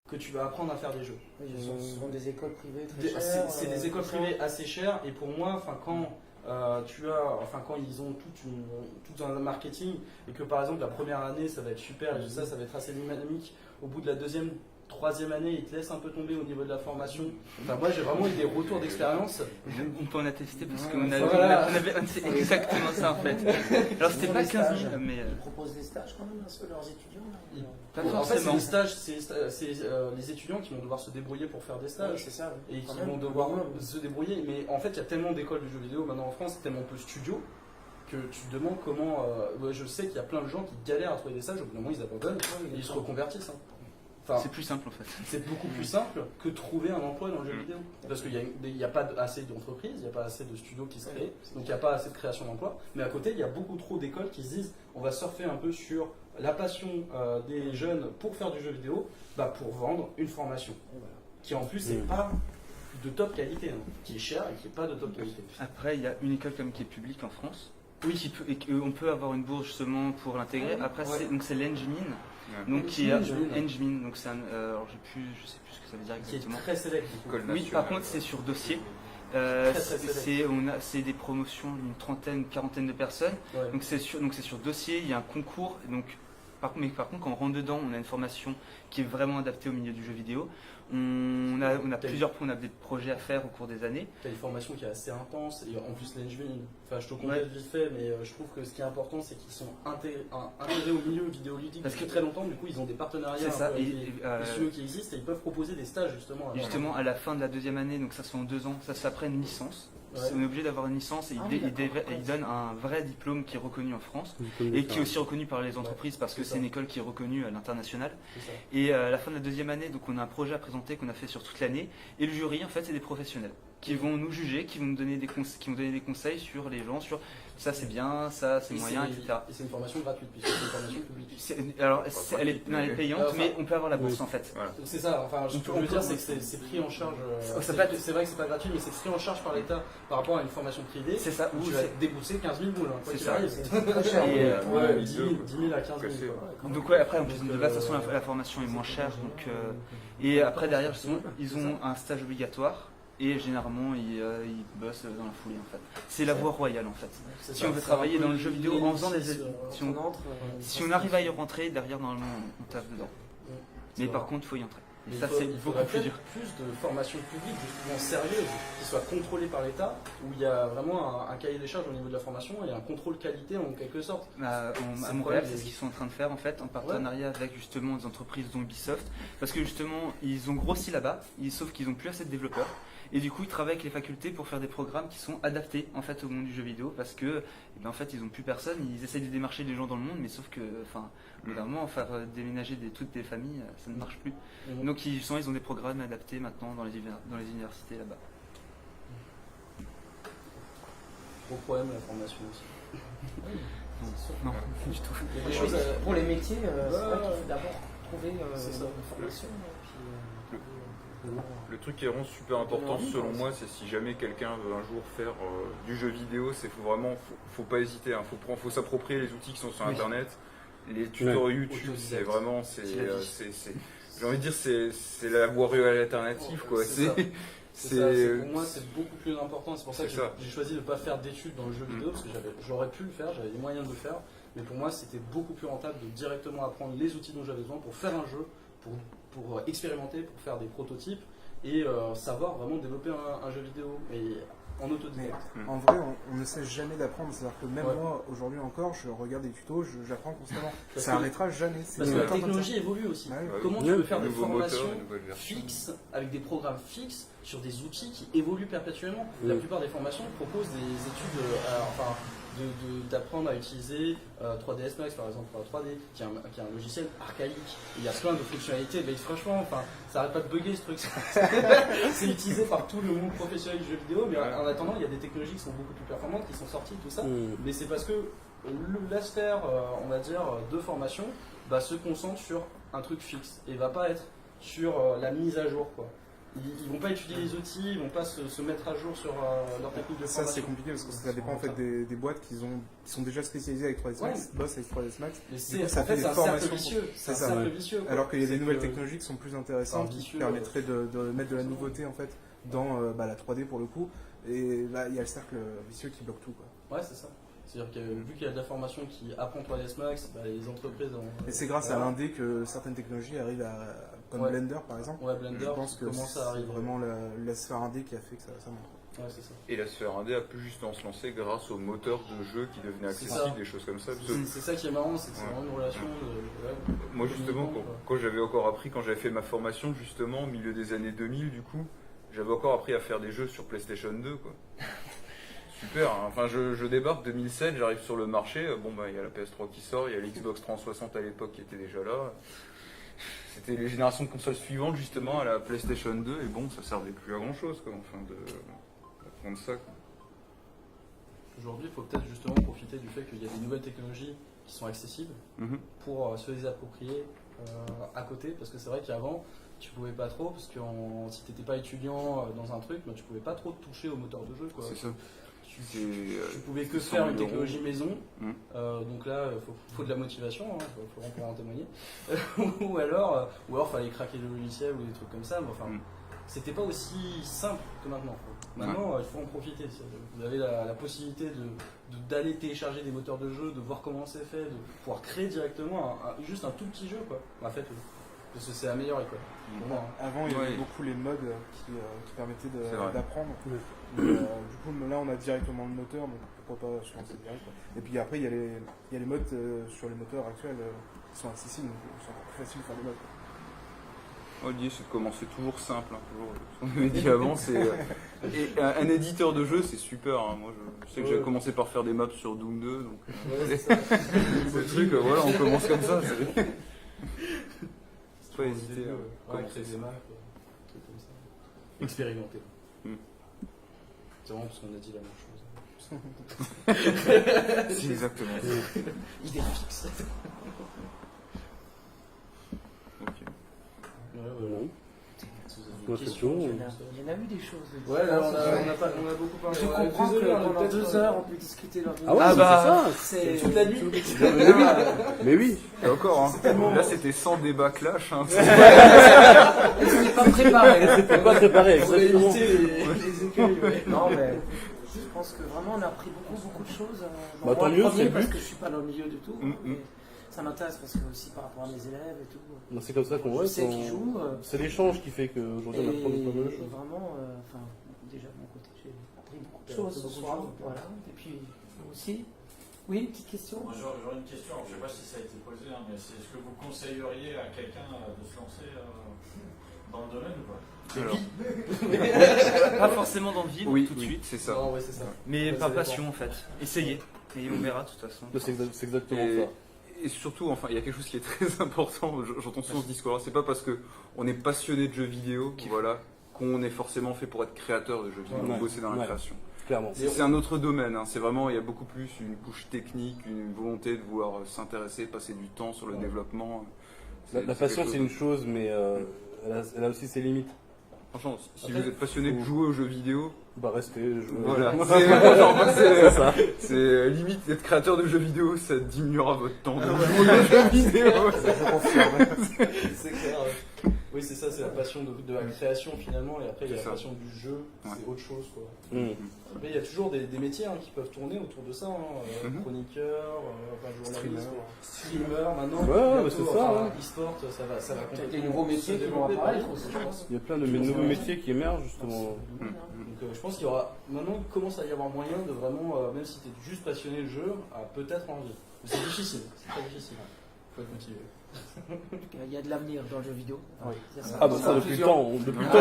que tu vas apprendre à faire des jeux. Oui, ce sont des écoles privées très chères. C'est des écoles privées assez chères et pour moi, quand quand ils ont tout un marketing et que par exemple la première année ça va être super et ça va être assez dynamique, au bout de la deuxième, troisième année ils te laissent un peu tomber au niveau de la formation. Enfin moi j'ai vraiment eu des retours d'expérience. On peut en attester parce qu'on avait c'est exactement ça en fait. Alors c'était pas 15 000 mais... Ils proposent des stages quand même à leurs étudiants là. Pas En fait, forcément. c'est les étudiants qui vont devoir se débrouiller pour faire des stages. Oui, c'est ça. Et qui vont devoir se débrouiller. Mais en fait, il y a tellement d'écoles de jeux vidéo maintenant en France, tellement peu de studios, que tu te demandes comment. Je sais qu'il y a plein de gens qui galèrent à trouver des stages, au bout d'un moment ils abandonnent et ils se reconvertissent. Enfin, c'est plus simple en fait. C'est beaucoup plus simple que trouver un emploi dans le jeu vidéo. Parce qu'il n'y a pas assez d'entreprises, il n'y a pas assez de studios qui se créent, donc il n'y a pas assez de création d'emplois. Mais à côté, il y a beaucoup trop d'écoles qui se disent on va surfer un peu sur la passion des jeunes pour faire du jeu vidéo, pour vendre une formation. Qui en plus n'est pas de top qualité, qui est chère et qui n'est pas de top qualité. Après, il y a une école comme qui est publique en France. Oui. On peut avoir une bourse justement pour l'intégrer. Après, c'est l'Engmin. Donc qui est Engmin, donc c'est alors je sais plus ce que ça veut dire exactement. Qui est très sélect. Oui, par contre c'est sur dossier. C'est des promotions d'une trentaine, quarantaine de personnes. Ouais. Donc c'est sur dossier, il y a un concours. Donc par contre quand on rentre dedans, on a une formation qui est vraiment adaptée au milieu du jeu vidéo. On a des projets à faire au cours des années. Tu as une formation qui est assez intense et en plus l'Engmin, je te complète vite fait, mais je trouve que ce qui est important c'est qu'ils sont intégrés au milieu vidéoludique depuis très longtemps. Du coup ils ont des partenariats avec les studios qui existent et ils peuvent proposer des stages justement. À la fin de la deuxième année, donc ça se fait en 2 ans, ça après une licence. On est obligé d'avoir une licence et il donne un vrai diplôme qui est reconnu en France et qui est aussi reconnu par les entreprises parce que c'est une école qui est reconnue à l'international. Et à la fin de la deuxième année, donc on a un projet à présenter qu'on a fait sur toute l'année et le jury en fait c'est des professionnels qui vont nous juger, qui vont nous donner des conseils sur les gens, sur ça c'est bien, ça c'est moyen, etc. Et c'est une formation gratuite puisque c'est une formation publique. Alors elle est payante, mais on peut avoir la bourse en fait. Voilà. C'est ça, ce que je veux dire c'est que c'est pris en charge, c'est vrai que c'est pas gratuit mais c'est pris en charge par l'État par rapport à une formation privée. C'est ça, où tu vas débourser 15 000 boules. C'est ça. C'est très cher. 10 000 à 15 000. Donc après en plus de toute façon la formation est moins chère. Et après derrière ils ont un stage obligatoire. Et généralement, ils bossent dans la foulée en fait. C'est la voie royale en fait. Si on veut travailler dans le jeu vidéo en faisant si on arrive à y rentrer, derrière normalement on taffe dedans. Mais par contre, il faut y entrer. Et ça c'est beaucoup plus dur. Plus de formations publiques justement sérieuses qui soient contrôlées par l'État, où il y a vraiment un cahier des charges au niveau de la formation et un contrôle qualité en quelque sorte. À Montréal, c'est ce qu'ils sont en train de faire en fait, en partenariat avec justement des entreprises dont Ubisoft, parce que justement ils ont grossi là-bas, sauf qu'ils n'ont plus assez de développeurs. Et du coup, ils travaillent avec les facultés pour faire des programmes qui sont adaptés en fait au monde du jeu vidéo parce que en fait, ils n'ont plus personne, ils essayent de démarcher les gens dans le monde, mais sauf que au bout d'un moment, faire déménager toutes des familles, ça ne marche plus. Donc ils ont des programmes adaptés maintenant dans les universités là-bas. Gros problème la formation aussi. Non, du tout. Pour les métiers, c'est vrai qu'il faut d'abord trouver une formation. Le truc qui rend super important selon moi, c'est si jamais quelqu'un veut un jour faire du jeu vidéo, c'est faut pas hésiter, faut s'approprier les outils qui sont sur internet, les tutos YouTube, c'est vraiment j'ai envie de dire c'est la voie réelle alternative quoi. Pour moi c'est beaucoup plus important, c'est pour ça que j'ai choisi de ne pas faire d'études dans le jeu vidéo parce que j'aurais pu le faire, j'avais les moyens de le faire, mais pour moi c'était beaucoup plus rentable de directement apprendre les outils dont j'avais besoin pour faire un jeu, pour expérimenter, pour faire des prototypes et savoir vraiment développer un jeu vidéo et en autodidacte. En vrai, on ne cesse jamais d'apprendre, c'est-à-dire que même moi, aujourd'hui encore, je regarde des tutos, j'apprends constamment. Ça n'arrêtera jamais. Parce que la technologie évolue aussi. Comment tu peux faire des formations fixes, avec des programmes fixes, sur des outils qui évoluent perpétuellement. La plupart des formations proposent des études, d'apprendre à utiliser 3ds Max par exemple pour la 3D, qui est un logiciel archaïque. Il y a plein de fonctionnalités, mais franchement, ça n'arrête pas de bugger ce truc. C'est utilisé par tout le monde professionnel du jeu vidéo, mais en attendant, il y a des technologies qui sont beaucoup plus performantes, qui sont sorties, tout ça. Mais c'est parce que la sphère, on va dire, de formation, se concentre sur un truc fixe et va pas être sur la mise à jour, quoi. ils vont pas étudier les outils, ils vont pas se mettre à jour sur leur technique de Ça, formation. c'est compliqué parce que ça dépend en fait des boîtes qui sont déjà spécialisées avec 3ds Max, bossent avec 3ds Max. Mais Du coup, ça fait des un cercle formations vicieux. C'est un ça, cercle ouais. vicieux. quoi. Alors qu'il y a C'est des nouvelles que- technologies qui sont plus intéressantes, qui vicieux, permettraient de mettre de la nouveauté en fait dans la 3D pour le coup. Et là, il y a le cercle vicieux qui bloque tout, quoi. Ouais, c'est ça. C'est-à-dire que vu qu'il y a de la formation qui apprend 3ds Max, les entreprises ont. Et c'est grâce à l'indé que certaines technologies arrivent comme Ouais. Blender par exemple. Ouais, Blender, Je pense que commence à c'est arriver. vraiment la sphère indé qui a fait que ça monte. Ouais, c'est ça. Et la sphère indé a pu justement se lancer grâce aux moteurs de jeu qui devenaient C'est accessibles, ça. des choses comme ça. Parce que C'est ça qui est marrant, c'est que c'est Ouais. vraiment une relation de. moi justement, quand j'avais encore appris, quand j'avais fait ma formation justement au milieu des années 2000 du coup, j'avais encore appris à faire des jeux sur PlayStation 2 quoi. Super, hein. Enfin je débarque 2007, j'arrive sur le marché, bon bah il y a la PS3 qui sort, il y a l'Xbox 360 à l'époque qui était déjà là. C'était les générations de consoles suivantes justement à la PlayStation 2 et bon ça servait plus à grand chose quoi, enfin d'apprendre ça quoi. Aujourd'hui, il faut peut-être justement profiter du fait qu'il y a des nouvelles technologies qui sont accessibles pour se les approprier à côté, parce que c'est vrai qu'avant, tu pouvais pas trop, parce que si t'étais pas étudiant dans un truc, tu pouvais pas trop toucher au moteur de jeu, quoi. C'est ça. Tu pouvais que 100 faire 000 une technologie maison, Mm. donc là faut de la motivation, hein, Florent pourra en témoigner, ou alors fallait craquer le logiciel ou des trucs comme ça, mais enfin Mm. c'était pas aussi simple que maintenant. Maintenant il faut en profiter, vous avez la possibilité d'aller télécharger des moteurs de jeu, de voir comment c'est fait, de pouvoir créer directement juste un tout petit jeu quoi. Bah, faites-le, parce que c'est amélioré quoi. Pour moi, hein. Avant, il y avait Ouais. beaucoup les modes qui permettaient C'est vrai. d'apprendre. Du coup, là, on a directement le moteur, donc pourquoi pas se lancer direct. Quoi. Et puis après, il y a les modes sur les moteurs actuels qui sont accessibles, donc c'est encore plus facile de faire des modes. Moi, l'idée c'est de commencer toujours simple, hein, toujours. Ce qu'on avait dit avant, c'est et un éditeur de jeu, c'est super. Hein. Moi, je sais que j'ai commencé par faire des maps sur Doom 2, donc Ouais, c'est ça. le truc, voilà, on commence comme ça. C'est pas Au hésiter début, à créer commencer des ça. maps, trucs comme ça. Expérimenter. Mm. C'est vraiment parce qu'on a dit la même chose. C'est exactement ça. Idée fixe. Ok. Une question, Il y en a eu des choses. Ouais, là, on a beaucoup parlé. Je Ouais, comprends que désolé, on a pendant peut-être- 2 heures, on peut discuter leur Ah ouais, Ah c'est bah, ça. C'est toute la nuit. Mais oui. Et encore, hein. Là c'était sans débat clash. Hein. n'est pas préparé. C'était pas préparé, Pour exactement. éviter les écueils. Ouais. Non, mais je pense que vraiment on a appris beaucoup de choses. Bah, tant Moi, mieux, premier, c'est le parce but. que je suis pas dans le milieu du tout. Mm, mais ça m'intéresse parce que aussi par rapport à mes élèves et tout. Donc, c'est comme ça qu'on Je voit. sais qu'ils jouent. C'est l'échange qui fait qu'aujourd'hui on apprend pas mal de Et choses. vraiment, enfin, déjà de mon côté, j'ai appris beaucoup de T'as choses appris ce beaucoup de soir. choses, Voilà. Et puis vous aussi. Oui, une petite question. Moi, j'aurais une question, alors, je ne sais pas si ça a été posé, hein, mais est-ce que vous conseilleriez à quelqu'un de se lancer dans le domaine ou pas? Alors, Pas forcément dans le vide oui, tout de oui, suite, c'est ça. Non, ouais, c'est ça. mais Ouais, par ça passion en fait. Essayez et on verra de toute façon. Là, c'est exactement Et, ça. et surtout, enfin, il y a quelque chose qui est très important. J'entends souvent ce discours-là. C'est pas parce que on est passionné de jeux vidéo, voilà, qu'on est forcément fait pour être créateur de jeux vidéo, Ouais. bosser dans la Ouais. création. Clairement. C'est un autre domaine. Hein. C'est vraiment, il y a beaucoup plus une couche technique, une volonté de vouloir s'intéresser, passer du temps sur le développement. La passion, c'est une chose, mais elle a aussi ses limites. Franchement, si Après, vous êtes passionné de jouer aux jeux vidéo, Bah, restez. voilà. C'est ça. C'est limite d'être créateur de jeux vidéo, ça diminuera votre temps de jouer aux jeux vidéo. C'est clair. Oui, c'est ça, c'est la passion de la création finalement, et après il y a C'est la ça. passion du jeu, Ouais. c'est autre chose quoi. Mm. Après il y a toujours des métiers qui peuvent tourner autour de ça, chroniqueur, journaliste, streamer, maintenant, Ouais, bientôt, c'est ça, enfin, ouais. e-sport, ça va Peut-être complètement des nouveaux se métiers qui vont développer, apparaître aussi, je pense. Il y a plein de nouveaux métiers qui émergent, justement. Donc je pense qu'il y aura, maintenant il commence à y avoir moyen de vraiment, même si tu es juste passionné de jeu, à peut-être en vivre. Mais c'est difficile, c'est très difficile. Faut être motivé. Il y a de l'avenir dans le jeu vidéo. Oui. C'est ça. Ah, bah, ça, depuis le temps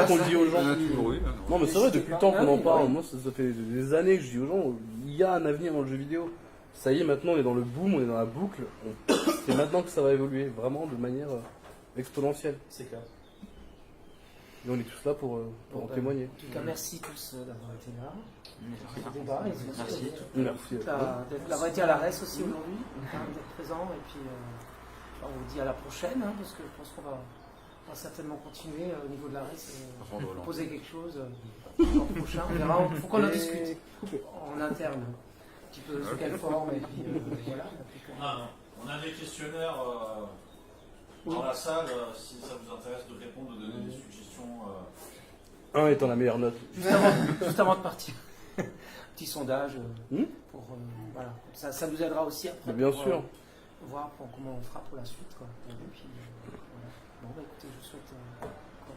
qu'on le dit aux gens. Il y en a toujours eu. Non, mais c'est vrai, depuis le temps qu'on en oui, parle. oui. Moi, ça fait des années que je dis aux gens, il y a un avenir dans le jeu vidéo. Ça y est, maintenant, on est dans le boom, on est dans la boucle. C'est maintenant que ça va évoluer, vraiment de manière exponentielle. C'est clair. Et on est tous là pour en Bon, témoigner. En tout cas, merci tous d'avoir été là. Merci. Ce débat, et Merci. Merci. d'avoir été à la RES aussi aujourd'hui, d'être présent. Et puis, on vous dit à la prochaine, parce que je pense qu'on va va certainement continuer au niveau de la race. Rendre l'an. Poser quelque chose l'an prochain. On verra. Il faut qu'on en discute en interne. Un petit peu sous quelle forme. Et puis voilà. On a des questionnaires dans la salle. Si ça vous intéresse de répondre, de donner des suggestions. 1 étant la meilleure note. Juste avant de partir. Petit sondage. Pour, voilà. Ça nous aidera aussi après. Bien pour, sûr. Voir comment on fera pour la suite. Quoi. Et puis, voilà. Bon, bah, écoutez, je vous souhaite encore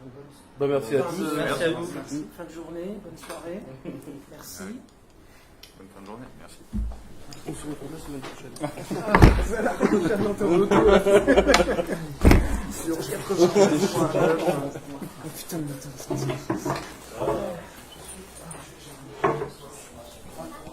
une bonne Bah, merci à fin tous. de- Merci à vous. Fin de journée, bonne soirée. Merci. Bonne fin de journée, merci. On se retrouve la semaine prochaine. Sur 80. Putain de